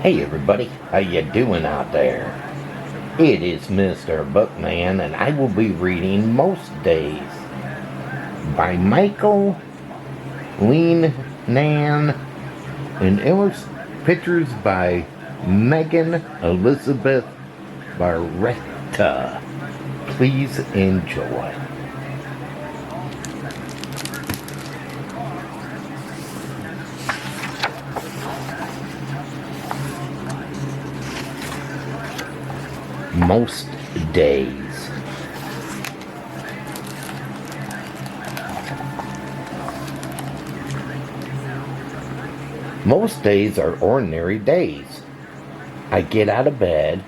Hey everybody, how you doing out there? It is Mr. Bookman and I will be reading Most Days by Michael Leannah and pictures by Megan Elizabeth Baratta. Please enjoy. Most days. Most days are ordinary days. I get out of bed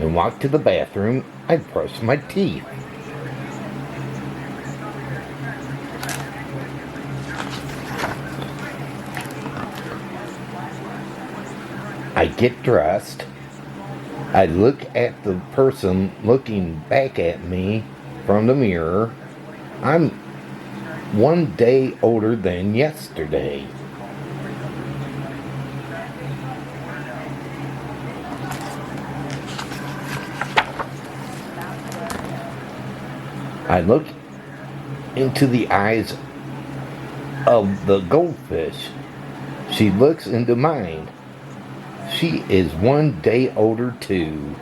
and walk to the bathroom. I brush my teeth. I get dressed. I look at the person looking back at me from the mirror. I'm one day older than yesterday. I look into the eyes of the goldfish. She looks into mine. She is one day older too.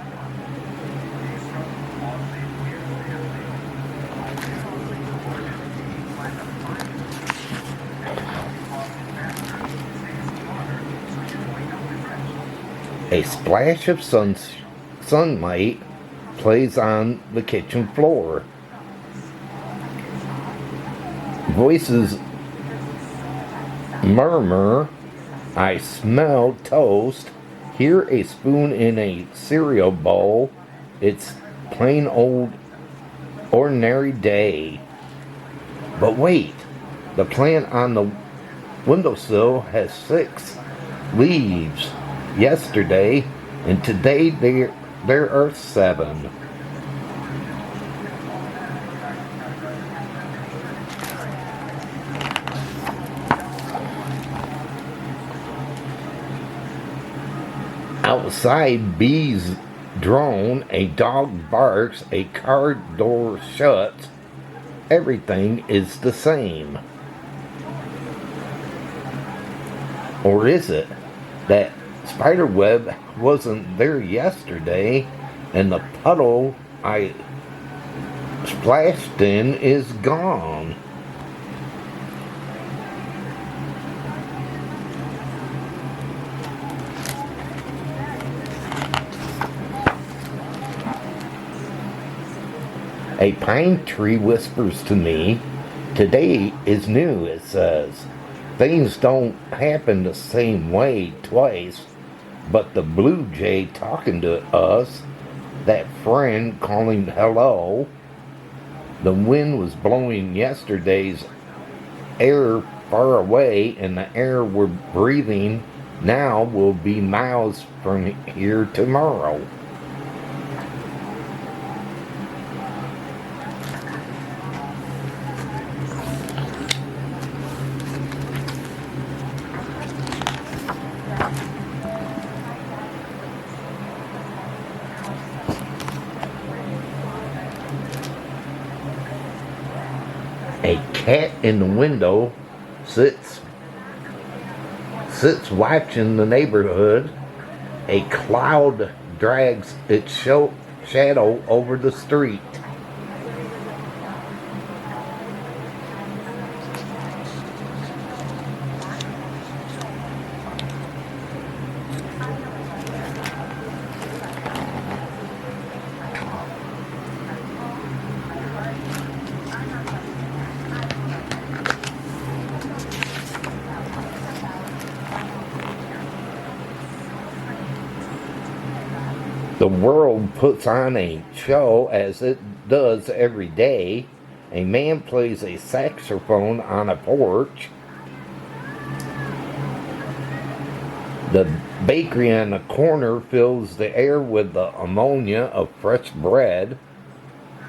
A splash of sunlight plays on the kitchen floor. Voices murmur. I smell toast. Hear a spoon in a cereal bowl. It's plain old ordinary day. But wait, the plant on the windowsill has 6 leaves. Yesterday and today there are 7. Outside, bees drone, a dog barks, a car door shuts. Everything is the same. Or is it that spider web wasn't there yesterday and the puddle I splashed in is gone? A pine tree whispers to me, today is new, it says. Things don't happen the same way twice, but the blue jay talking to us, that friend calling hello, the wind was blowing yesterday's air far away, and the air we're breathing now will be miles from here tomorrow. A cat in the window sits watching the neighborhood. A cloud drags its shadow over the street. The world puts on a show as it does every day. A man plays a saxophone on a porch. The bakery on the corner fills the air with the ammonia of fresh bread.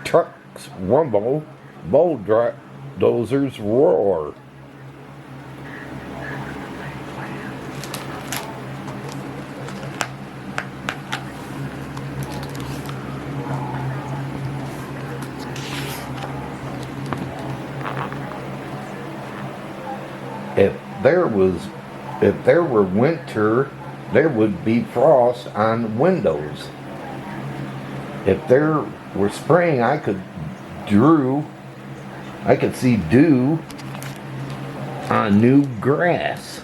Trucks rumble, bulldozers roar. if there were winter, there would be frost on windows. If there were spring, I could see dew on new grass.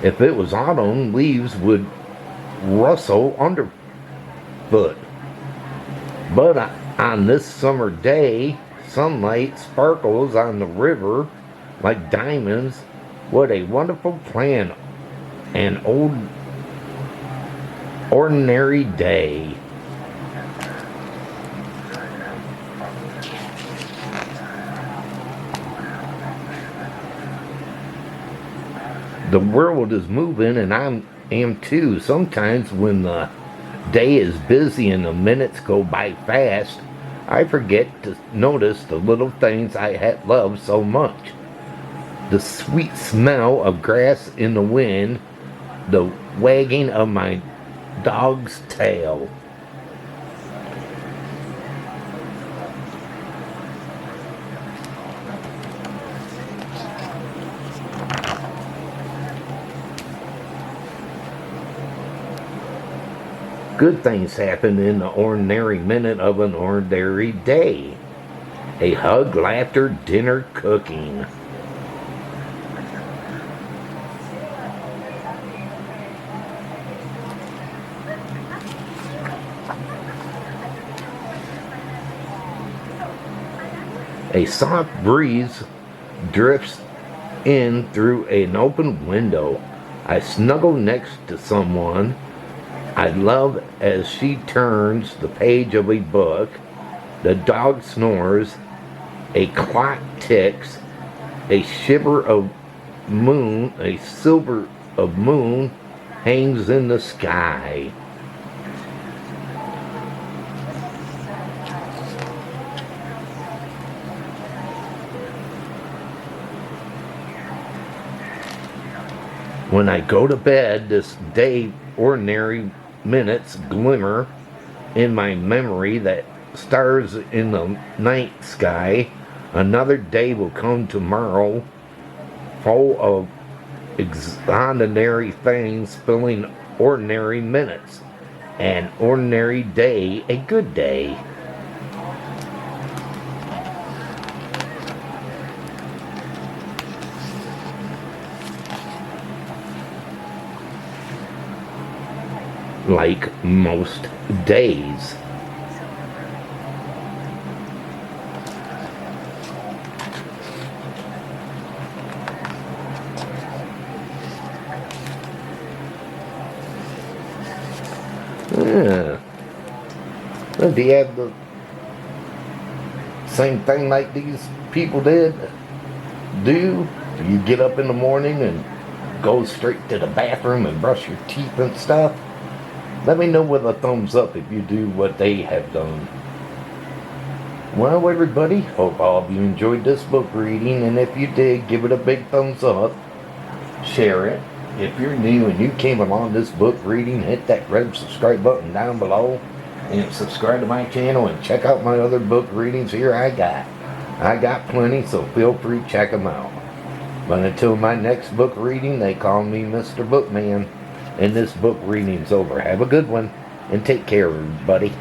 If it was autumn, leaves would rustle underfoot. But on this summer day, sunlight sparkles on the river like diamonds. What a wonderful plan. An ordinary day. The world is moving, and I am too. Sometimes when the day is busy and the minutes go by fast, I forget to notice the little things I had loved so much. The sweet smell of grass in the wind, the wagging of my dog's tail. Good things happen in the ordinary minute of an ordinary day. A hug, laughter, dinner, cooking. A soft breeze drifts in through an open window. I snuggle next to someone I love as she turns the page of a book. The dog snores. A clock ticks. A silver of moon hangs in the sky. When I go to bed, this day ordinary minutes glimmer in my memory that stars in the night sky. Another day will come tomorrow, full of extraordinary things filling ordinary minutes. An ordinary day, a good day. Like most days. Yeah. Well, do you have the same thing like these people do? Do you get up in the morning and go straight to the bathroom and brush your teeth and stuff? Let me know with a thumbs up if you do what they have done. Well, everybody, hope all of you enjoyed this book reading, and if you did, give it a big thumbs up. Share it. If you're new and you came along this book reading, hit that red subscribe button down below and subscribe to my channel and check out my other book readings here I got plenty, so feel free to check them out. But until my next book reading, they call me Mr. Bookman. And this book reading's over. Have a good one, and take care, everybody.